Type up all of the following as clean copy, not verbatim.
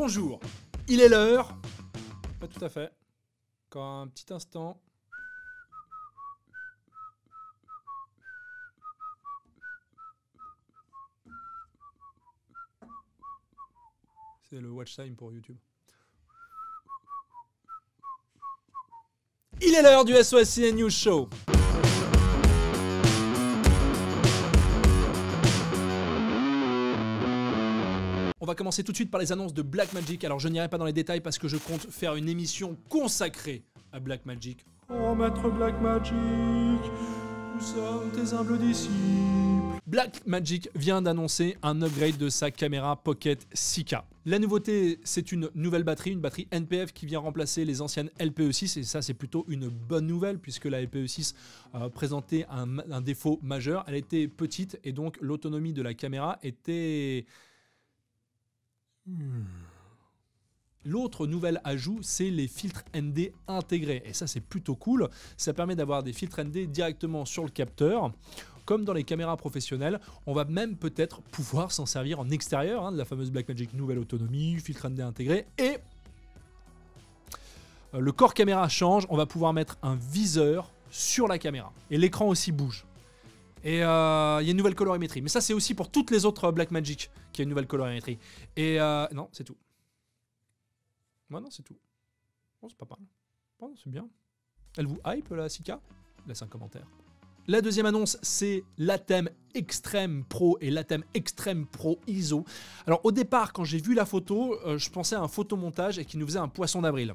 Bonjour, il est l'heure. Pas tout à fait. Encore un petit instant. C'est le watch time pour YouTube. Il est l'heure du SOSCN News Show. On va commencer tout de suite par les annonces de Blackmagic. Alors je n'irai pas dans les détails parce que je compte faire une émission consacrée à Blackmagic. Oh maître Blackmagic, nous sommes tes humbles disciples. Blackmagic vient d'annoncer un upgrade de sa caméra Pocket 6K. La nouveauté, c'est une nouvelle batterie, une batterie NPF qui vient remplacer les anciennes LPE6 et ça c'est plutôt une bonne nouvelle puisque la LPE6 présentait un défaut majeur. Elle était petite et donc l'autonomie de la caméra était... L'autre nouvel ajout, c'est les filtres ND intégrés. Et ça, c'est plutôt cool. Ça permet d'avoir des filtres ND directement sur le capteur. Comme dans les caméras professionnelles, on va même peut-être pouvoir s'en servir en extérieur, de la fameuse Blackmagic nouvelle autonomie, filtre ND intégré. Et le corps caméra change. On va pouvoir mettre un viseur sur la caméra. Et l'écran aussi bouge. Et il y a une nouvelle colorimétrie. Mais ça, c'est aussi pour toutes les autres Blackmagic qui a une nouvelle colorimétrie. Et non, c'est tout. Ouais, non, c'est tout. Bon, c'est pas mal. Bon, c'est bien. Elle vous hype, la 6K? Laisse un commentaire. La deuxième annonce, c'est l'Atem Extreme Pro et l'Atem Extreme Pro ISO. Alors, au départ, quand j'ai vu la photo, je pensais à un photomontage et qu'il nous faisait un poisson d'avril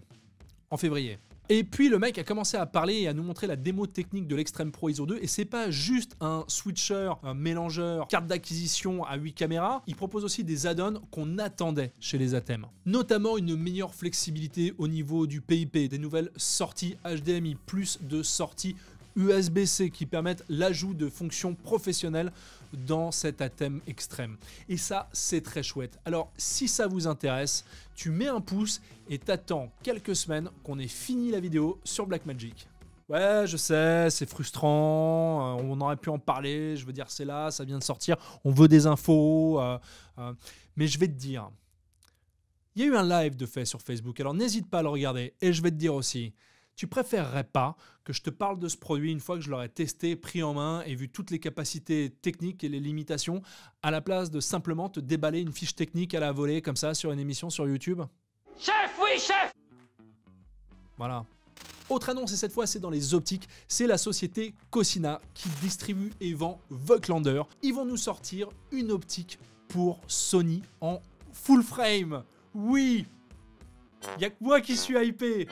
en février. Et puis le mec a commencé à parler et à nous montrer la démo technique de l'Extreme Pro ISO 2 et c'est pas juste un switcher, un mélangeur, carte d'acquisition à 8 caméras, il propose aussi des add-ons qu'on attendait chez les Atem. Notamment une meilleure flexibilité au niveau du PIP, des nouvelles sorties HDMI, plus de sorties USB-C qui permettent l'ajout de fonctions professionnelles dans cet Atem Extreme. Et ça, c'est très chouette. Alors, si ça vous intéresse, tu mets un pouce et t'attends quelques semaines qu'on ait fini la vidéo sur Blackmagic. Ouais, je sais, c'est frustrant, on aurait pu en parler, je veux dire, c'est là, ça vient de sortir, on veut des infos, mais je vais te dire, il y a eu un live de fait sur Facebook, alors n'hésite pas à le regarder, et je vais te dire aussi, tu préférerais pas que je te parle de ce produit une fois que je l'aurai testé, pris en main et vu toutes les capacités techniques et les limitations, à la place de simplement te déballer une fiche technique à la volée comme ça sur une émission sur YouTube? Chef, oui, chef! Voilà. Autre annonce, et cette fois c'est dans les optiques, c'est la société Cosina qui distribue et vend Voigtlander. Ils vont nous sortir une optique pour Sony en full frame. Oui! Il n'y a que moi qui suis hypé.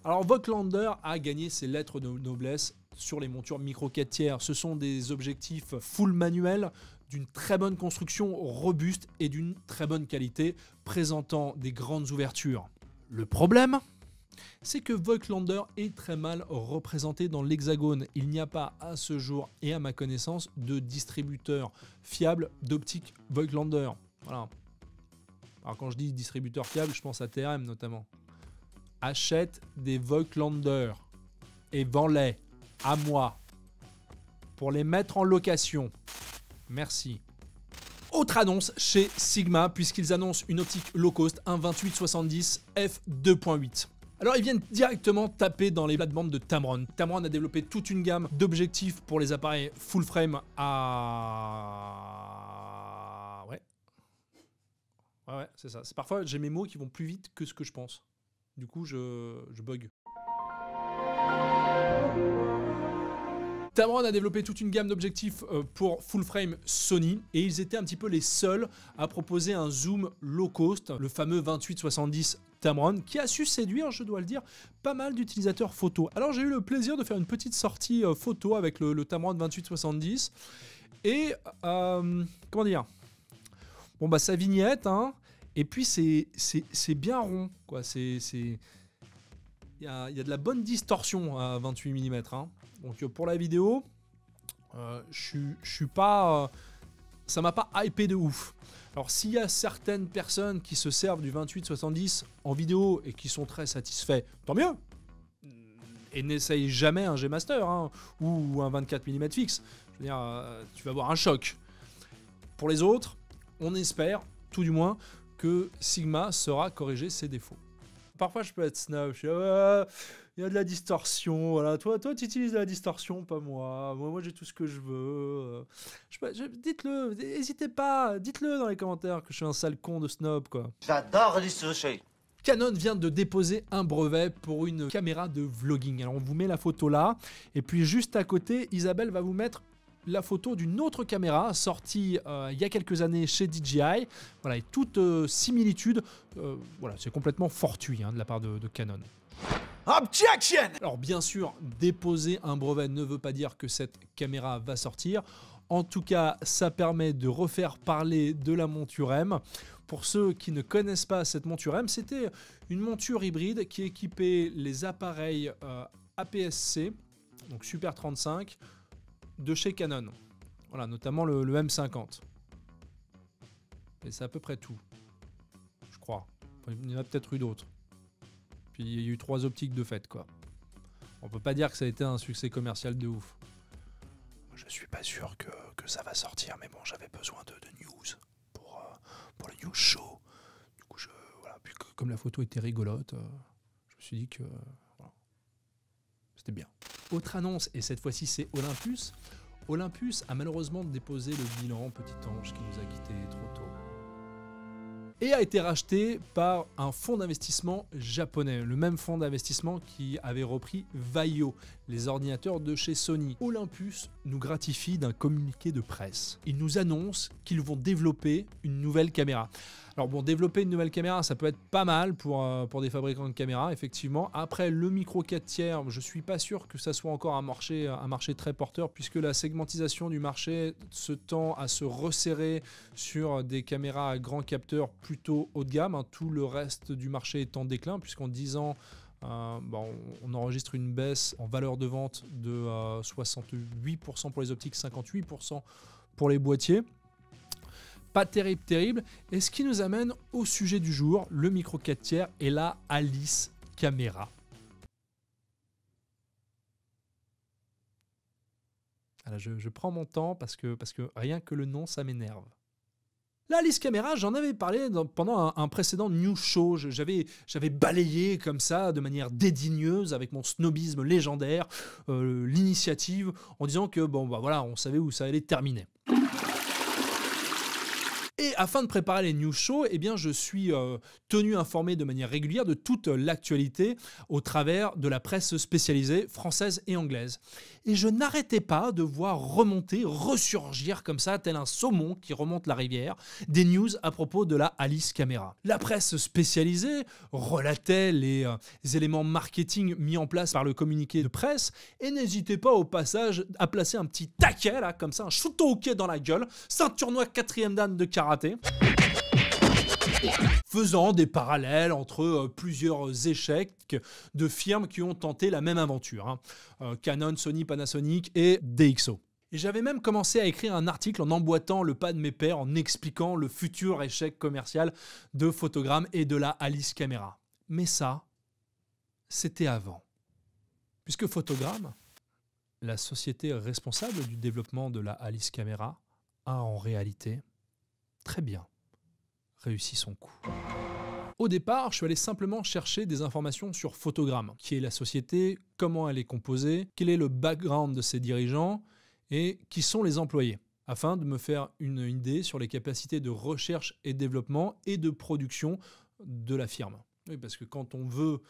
Alors Voigtlander a gagné ses lettres de noblesse sur les montures micro 4 tiers. Ce sont des objectifs full manuel d'une très bonne construction, robuste et d'une très bonne qualité, présentant des grandes ouvertures. Le problème, c'est que Voigtlander est très mal représenté dans l'hexagone. Il n'y a pas à ce jour et à ma connaissance de distributeur fiable d'optique Voigtlander. Voilà. Alors quand je dis distributeur fiable, je pense à TRM notamment. Achète des Voigtlander et vends-les à moi pour les mettre en location. Merci. Autre annonce chez Sigma puisqu'ils annoncent une optique low cost, un 28-70 f2.8. Alors ils viennent directement taper dans les plates-bandes de Tamron. Tamron a développé toute une gamme d'objectifs pour les appareils full frame à... Ouais, c'est ça. C'est parfois j'ai mes mots qui vont plus vite que ce que je pense. Du coup, je bug. Tamron a développé toute une gamme d'objectifs pour full frame Sony et ils étaient un petit peu les seuls à proposer un zoom low cost, le fameux 28-70 Tamron, qui a su séduire, je dois le dire, pas mal d'utilisateurs photo. Alors j'ai eu le plaisir de faire une petite sortie photo avec le Tamron 28-70 et comment dire, bon bah sa vignette, hein. Et puis c'est bien rond, quoi. Il y a de la bonne distorsion à 28 mm. Hein. Donc pour la vidéo, je suis pas, ça m'a pas hypé de ouf. Alors s'il y a certaines personnes qui se servent du 28-70 en vidéo et qui sont très satisfaits, tant mieux. Et n'essaye jamais un G-Master hein, ou un 24 mm fixe. Je veux dire, tu vas avoir un choc. Pour les autres, on espère, tout du moins, que Sigma saura corriger ses défauts. Parfois, je peux être snob. Je dis, il y a de la distorsion. Voilà. Toi, tu utilises de la distorsion, pas moi. Moi, j'ai tout ce que je veux. Dites-le. N'hésitez pas. Dites-le dans les commentaires que je suis un sale con de snob, quoi. J'adore les sushis. Canon vient de déposer un brevet pour une caméra de vlogging. Alors, on vous met la photo là. Et puis, juste à côté, Isabelle va vous mettre la photo d'une autre caméra sortie il y a quelques années chez DJI. Voilà, et toute similitude, voilà, c'est complètement fortuit de la part de Canon. Objection! Alors bien sûr, déposer un brevet ne veut pas dire que cette caméra va sortir. En tout cas, ça permet de refaire parler de la monture M. Pour ceux qui ne connaissent pas cette monture M, c'était une monture hybride qui équipait les appareils APS-C, donc Super 35, de chez Canon. Voilà, notamment le M50. Et c'est à peu près tout, je crois. Enfin, il y en a peut-être eu d'autres. Puis il y a eu 3 optiques de fait, quoi. On peut pas dire que ça a été un succès commercial de ouf. Je suis pas sûr que ça va sortir, mais bon, j'avais besoin de news pour le news show. Du coup, voilà. Puis comme la photo était rigolote, je me suis dit que voilà, c'était bien. Autre annonce, et cette fois-ci c'est Olympus. Olympus a malheureusement déposé le bilan, petit ange qui nous a quittés trop tôt. Et a été racheté par un fonds d'investissement japonais, le même fonds d'investissement qui avait repris Vaio, les ordinateurs de chez Sony. Olympus nous gratifie d'un communiqué de presse. Ils nous annoncent qu'ils vont développer une nouvelle caméra. Alors bon, développer une nouvelle caméra, ça peut être pas mal pour des fabricants de caméras, effectivement. Après, le micro 4 tiers, je suis pas sûr que ça soit encore un marché très porteur, puisque la segmentisation du marché se tend à se resserrer sur des caméras à grand capteur plutôt haut de gamme. Tout le reste du marché est en déclin, puisqu'en 10 ans, on enregistre une baisse en valeur de vente de 68% pour les optiques, 58% pour les boîtiers. Pas terrible. Et ce qui nous amène au sujet du jour, le micro 4 tiers et la Alice Caméra. Alors je prends mon temps parce que rien que le nom, ça m'énerve. La Alice Caméra, j'en avais parlé pendant un précédent news show. J'avais balayé comme ça, de manière dédaigneuse, avec mon snobisme légendaire, l'initiative, en disant que voilà, on savait où ça allait terminer. Et afin de préparer les news shows, eh bien, je suis tenu informé de manière régulière de toute l'actualité au travers de la presse spécialisée française et anglaise. Et je n'arrêtais pas de voir ressurgir comme ça, tel un saumon qui remonte la rivière, des news à propos de la Alice Caméra. La presse spécialisée relatait les éléments marketing mis en place par le communiqué de presse et n'hésitait pas au passage à placer un petit taquet, là, comme ça, un shoot au hockey dans la gueule, ceinture noire 4e dan de karaté, faisant des parallèles entre plusieurs échecs de firmes qui ont tenté la même aventure. Canon, Sony, Panasonic et DxO. Et j'avais même commencé à écrire un article en emboîtant le pas de mes pairs, en expliquant le futur échec commercial de Photogramme et de la Alice Caméra. Mais ça, c'était avant. Puisque Photogramme, la société responsable du développement de la Alice Caméra, a en réalité très bien réussi son coup. Au départ, je suis allé simplement chercher des informations sur Photogramme. Qui est la société, comment elle est composée, quel est le background de ses dirigeants et qui sont les employés, afin de me faire une idée sur les capacités de recherche et développement et de production de la firme. Oui, parce que quand on veut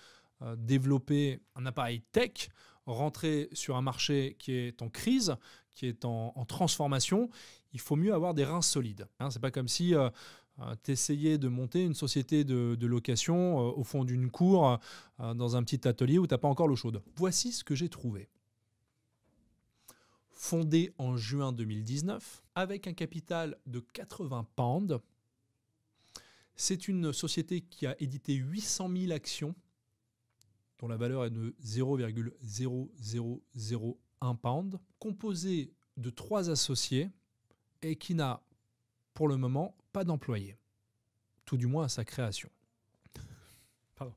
développer un appareil tech, rentrer sur un marché qui est en crise, qui est en transformation, il faut mieux avoir des reins solides. C'est pas comme si t'essayais de monter une société de location au fond d'une cour, dans un petit atelier où t'as pas encore l'eau chaude. Voici ce que j'ai trouvé. Fondée en juin 2019, avec un capital de 80 pounds, c'est une société qui a édité 800 000 actions, dont la valeur est de 0,0001 pound, composée de 3 associés et qui n'a, pour le moment, pas d'employés. Tout du moins à sa création. Pardon.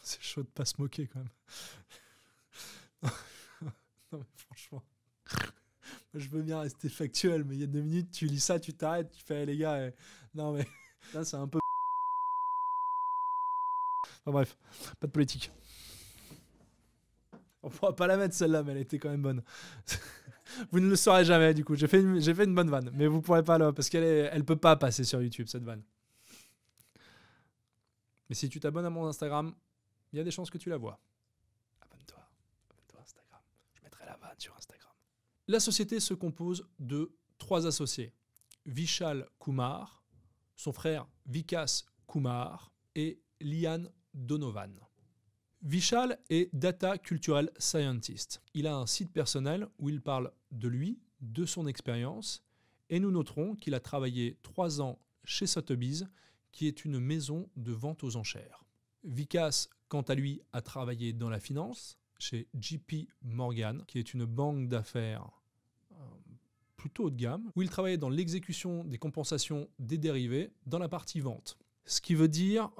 C'est chaud de pas se moquer quand même. Non mais franchement, je veux bien rester factuel, mais il y a 2 minutes, tu lis ça, tu t'arrêtes, tu fais les gars, Non mais là c'est un peu... Enfin bref, pas de politique. On pourra pas la mettre celle-là, mais elle était quand même bonne. Vous ne le saurez jamais du coup. J'ai fait une bonne vanne, mais vous pourrez pas là parce elle peut pas passer sur YouTube cette vanne. Mais si tu t'abonnes à mon Instagram, il y a des chances que tu la vois. Abonne-toi à Instagram. Je mettrai la vanne sur Instagram. La société se compose de 3 associés. Vishal Kumar, son frère Vikas Kumar et Lian Donovan. Vishal est Data Cultural Scientist. Il a un site personnel où il parle de lui, de son expérience, et nous noterons qu'il a travaillé 3 ans chez Sotheby's, qui est une maison de vente aux enchères. Vikas, quant à lui, a travaillé dans la finance, chez JP Morgan, qui est une banque d'affaires plutôt haut de gamme, où il travaillait dans l'exécution des compensations des dérivés dans la partie vente. Ce qui veut dire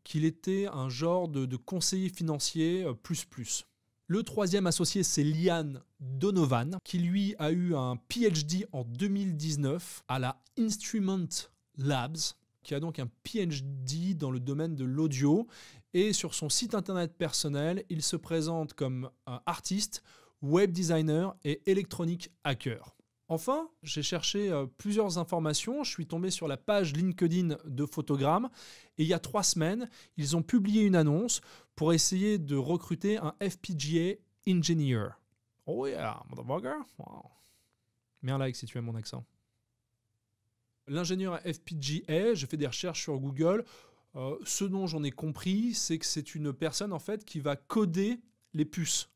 qu'il était un genre de conseiller financier plus. Le 3e associé, c'est Lian Donovan, qui lui a eu un PhD en 2019 à la Instrument Labs, qui a donc un PhD dans le domaine de l'audio. Et sur son site internet personnel, il se présente comme un artiste, web designer et electronic hacker. Enfin, j'ai cherché plusieurs informations. Je suis tombé sur la page LinkedIn de Photogramme et il y a 3 semaines, ils ont publié une annonce pour essayer de recruter un FPGA engineer. Oh yeah, motherfucker. Wow. Mets un like si tu aimes mon accent. L'ingénieur FPGA, j'ai fait des recherches sur Google. Ce dont j'en ai compris, c'est que c'est une personne en fait qui va coder les puces.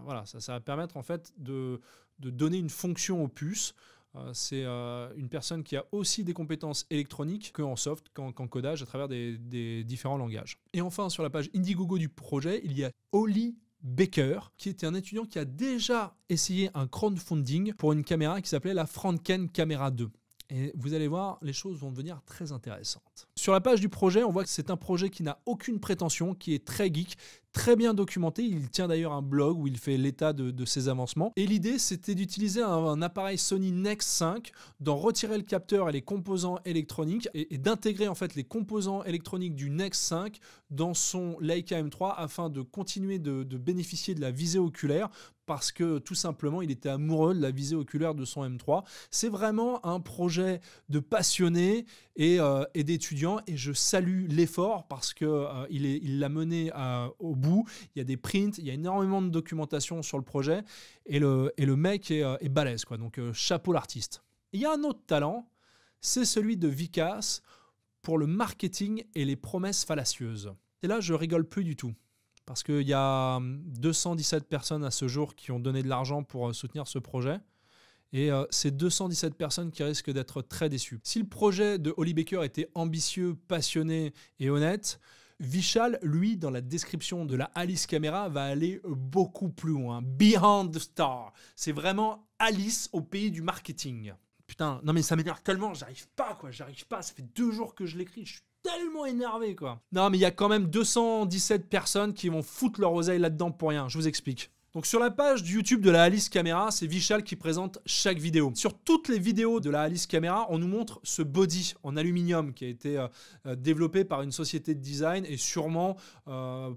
Voilà, ça va permettre en fait de donner une fonction aux puces. C'est une personne qui a aussi des compétences électroniques qu'en soft, qu'en codage à travers des différents langages. Et enfin, sur la page Indiegogo du projet, il y a Holly Baker, qui était un étudiant qui a déjà essayé un crowdfunding pour une caméra qui s'appelait la Franken Camera 2. Et vous allez voir, les choses vont devenir très intéressantes. Sur la page du projet, on voit que c'est un projet qui n'a aucune prétention, qui est très geek, très bien documenté. Il tient d'ailleurs un blog où il fait l'état de ses avancements. Et l'idée, c'était d'utiliser un appareil Sony Nex 5, d'en retirer le capteur et les composants électroniques et d'intégrer en fait les composants électroniques du Nex 5 dans son Leica M3 afin de continuer de bénéficier de la visée oculaire, parce que tout simplement, il était amoureux de la visée oculaire de son M3. C'est vraiment un projet de passionnés et d'étudiants, et je salue l'effort parce qu'il l'a mené au bout. Il y a des prints, il y a énormément de documentation sur le projet, et le mec est balèze, quoi. Donc chapeau l'artiste. Il y a un autre talent, c'est celui de Vikas pour le marketing et les promesses fallacieuses. Et là, je rigole plus du tout. Parce qu'il y a 217 personnes à ce jour qui ont donné de l'argent pour soutenir ce projet. Et c'est 217 personnes qui risquent d'être très déçues. Si le projet de Holly Baker était ambitieux, passionné et honnête, Vishal, lui, dans la description de la Alice Camera, va aller beaucoup plus loin. Beyond the Star. C'est vraiment Alice au pays du marketing. Putain, non mais ça m'énerve tellement, j'arrive pas, ça fait 2 jours que je l'écris, je suis tellement énervé, quoi. Non mais il y a quand même 217 personnes qui vont foutre leur oseille là-dedans pour rien, je vous explique. Donc sur la page du YouTube de la Alice Camera, c'est Vishal qui présente chaque vidéo. Sur toutes les vidéos de la Alice Camera, on nous montre ce body en aluminium qui a été développé par une société de design et sûrement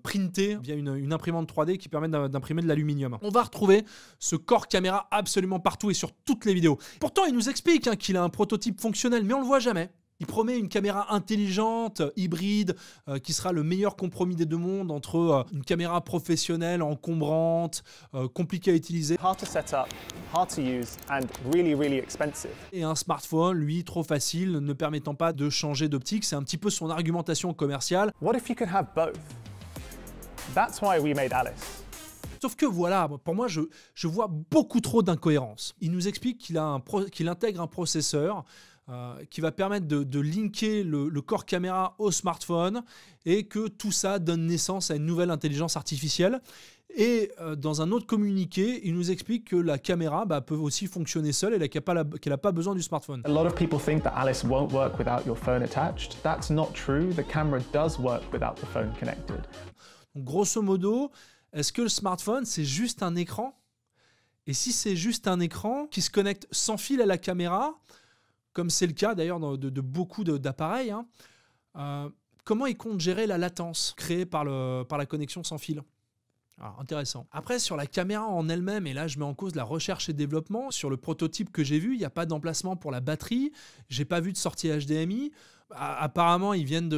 printé via une imprimante 3D qui permet d'imprimer de l'aluminium. On va retrouver ce corps caméra absolument partout et sur toutes les vidéos. Pourtant, il nous explique qu'il a un prototype fonctionnel, mais on le voit jamais. Il promet une caméra intelligente, hybride, qui sera le meilleur compromis des 2 mondes entre une caméra professionnelle, encombrante, compliquée à utiliser, hard to set up, hard to use and really, really expensive. Et un smartphone, lui, trop facile, ne permettant pas de changer d'optique. C'est un petit peu son argumentation commerciale. What if you could have both? That's why we made Alice. Sauf que voilà, pour moi, je vois beaucoup trop d'incohérences. Il nous explique qu'il intègre un processeur qui va permettre de linker le corps caméra au smartphone et que tout ça donne naissance à une nouvelle intelligence artificielle. Et dans un autre communiqué, il nous explique que la caméra peut aussi fonctionner seule et qu'elle n'a pas besoin du smartphone. A lot of people think that Alice won't work without your phone attached. That's not true. The camera does work without the phone connected. Donc, grosso modo, est-ce que le smartphone, c'est juste un écran? Et si c'est juste un écran qui se connecte sans fil à la caméra, comme c'est le cas d'ailleurs de beaucoup d'appareils, hein, comment ils comptent gérer la latence créée par la connexion sans fil. Alors, intéressant. Après, sur la caméra en elle-même, et là je mets en cause la recherche et développement, sur le prototype que j'ai vu, il n'y a pas d'emplacement pour la batterie, j'ai pas vu de sortie HDMI. Apparemment, ils viennent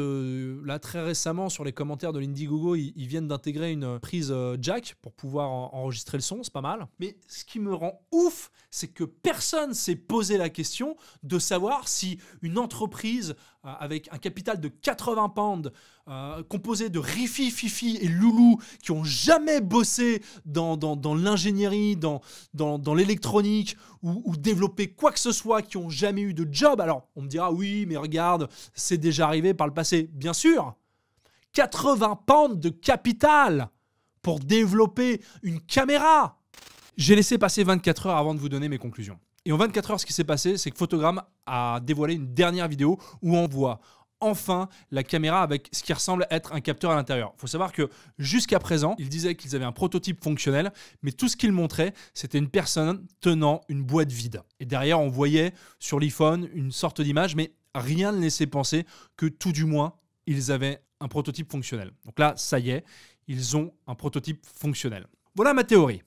là très récemment sur les commentaires de l'Indiegogo, ils viennent d'intégrer une prise jack pour pouvoir enregistrer le son, c'est pas mal. Mais ce qui me rend ouf, c'est que personne s'est posé la question de savoir si une entreprise avec un capital de 80 pounds, composée de Rifi, Fifi et Loulou, qui ont jamais bossé dans l'ingénierie, dans l'électronique, ou développé quoi que ce soit, qui ont jamais eu de job. Alors, on me dira, oui, mais regarde, c'est déjà arrivé par le passé. Bien sûr, 80 pounds de capital pour développer une caméra. J'ai laissé passer 24 heures avant de vous donner mes conclusions. Et en 24 heures, ce qui s'est passé, c'est que Photogram a dévoilé une dernière vidéo où on voit enfin la caméra avec ce qui ressemble à être un capteur à l'intérieur. Il faut savoir que jusqu'à présent, ils disaient qu'ils avaient un prototype fonctionnel, mais tout ce qu'ils montraient, c'était une personne tenant une boîte vide. Et derrière, on voyait sur l'iPhone une sorte d'image, mais rien ne laissait penser que tout du moins, ils avaient un prototype fonctionnel. Donc là, ça y est, ils ont un prototype fonctionnel. Voilà ma théorie.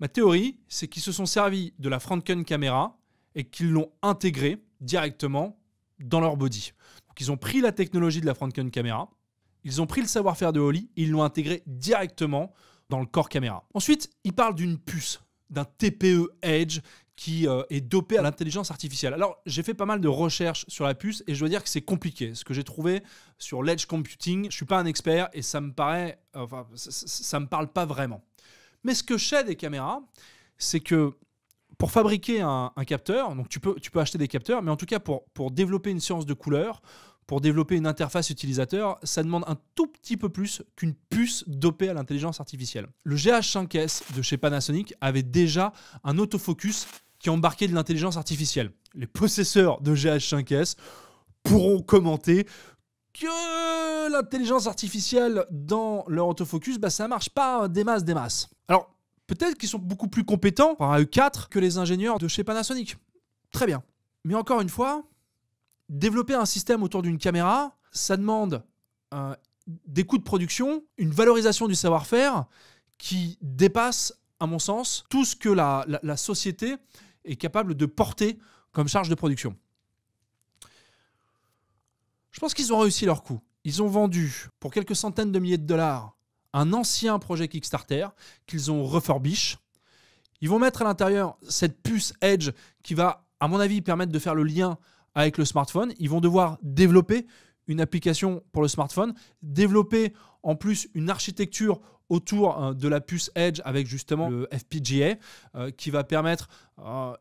Ma théorie, c'est qu'ils se sont servis de la Franken caméra et qu'ils l'ont intégrée directement dans leur body. Donc ils ont pris la technologie de la Franken caméra, ils ont pris le savoir-faire de Holley, ils l'ont intégré directement dans le corps caméra. Ensuite, ils parlent d'une puce, d'un TPE Edge qui est dopé à l'intelligence artificielle. Alors, j'ai fait pas mal de recherches sur la puce et je dois dire que c'est compliqué. Ce que j'ai trouvé sur l'Edge Computing, je ne suis pas un expert et ça me paraît, ça me parle pas vraiment. Mais ce que je sais des caméras, c'est que pour fabriquer un capteur, donc tu peux acheter des capteurs, mais en tout cas pour développer une séance de couleurs, pour développer une interface utilisateur, ça demande un tout petit peu plus qu'une puce dopée à l'intelligence artificielle. Le GH5S de chez Panasonic avait déjà un autofocus qui embarquait de l'intelligence artificielle. Les possesseurs de GH5S pourront commenter que l'intelligence artificielle dans leur autofocus, ça marche pas des masses. Alors, peut-être qu'ils sont beaucoup plus compétents par un E4 que les ingénieurs de chez Panasonic. Très bien. Mais encore une fois, développer un système autour d'une caméra, ça demande des coûts de production, une valorisation du savoir-faire qui dépasse, à mon sens, tout ce que la société est capable de porter comme charge de production. Je pense qu'ils ont réussi leur coup. Ils ont vendu pour quelques centaines de milliers de dollars un ancien projet Kickstarter qu'ils ont refurbish. Ils vont mettre à l'intérieur cette puce Edge qui va, à mon avis, permettre de faire le lien avec le smartphone. Ils vont devoir développer une application pour le smartphone, développer en plus une architecture autour de la puce Edge avec justement le FPGA qui va permettre,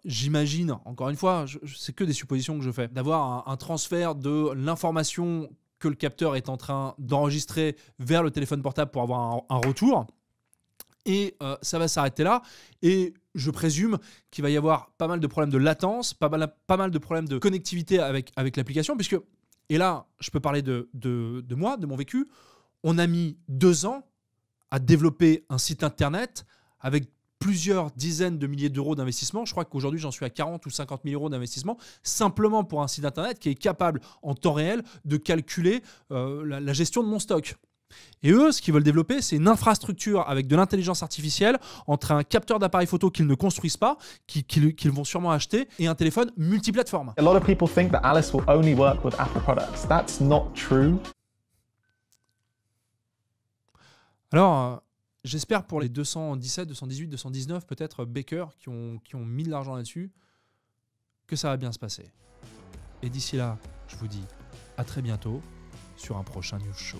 j'imagine, encore une fois, c'est que des suppositions que je fais, d'avoir un transfert de l'information que le capteur est en train d'enregistrer vers le téléphone portable pour avoir un retour. Et ça va s'arrêter là. Et je présume qu'il va y avoir pas mal de problèmes de latence, pas mal de problèmes de connectivité avec l'application, puisque, et là, je peux parler de moi, de mon vécu, on a mis 2 ans à développer un site internet avec plusieurs dizaines de milliers d'euros d'investissement. Je crois qu'aujourd'hui, j'en suis à 40 ou 50 000 euros d'investissement, simplement pour un site internet qui est capable, en temps réel, de calculer la gestion de mon stock. Et eux, ce qu'ils veulent développer, c'est une infrastructure avec de l'intelligence artificielle entre un capteur d'appareil photo qu'ils ne construisent pas, qu'ils vont sûrement acheter, et un téléphone multiplateforme. A lot of people think that Alice will only work with Apple products. That's not true. Alors, j'espère pour les 217, 218, 219 peut-être Baker qui ont mis de l'argent là-dessus, que ça va bien se passer. Et d'ici là, je vous dis à très bientôt sur un prochain News Show.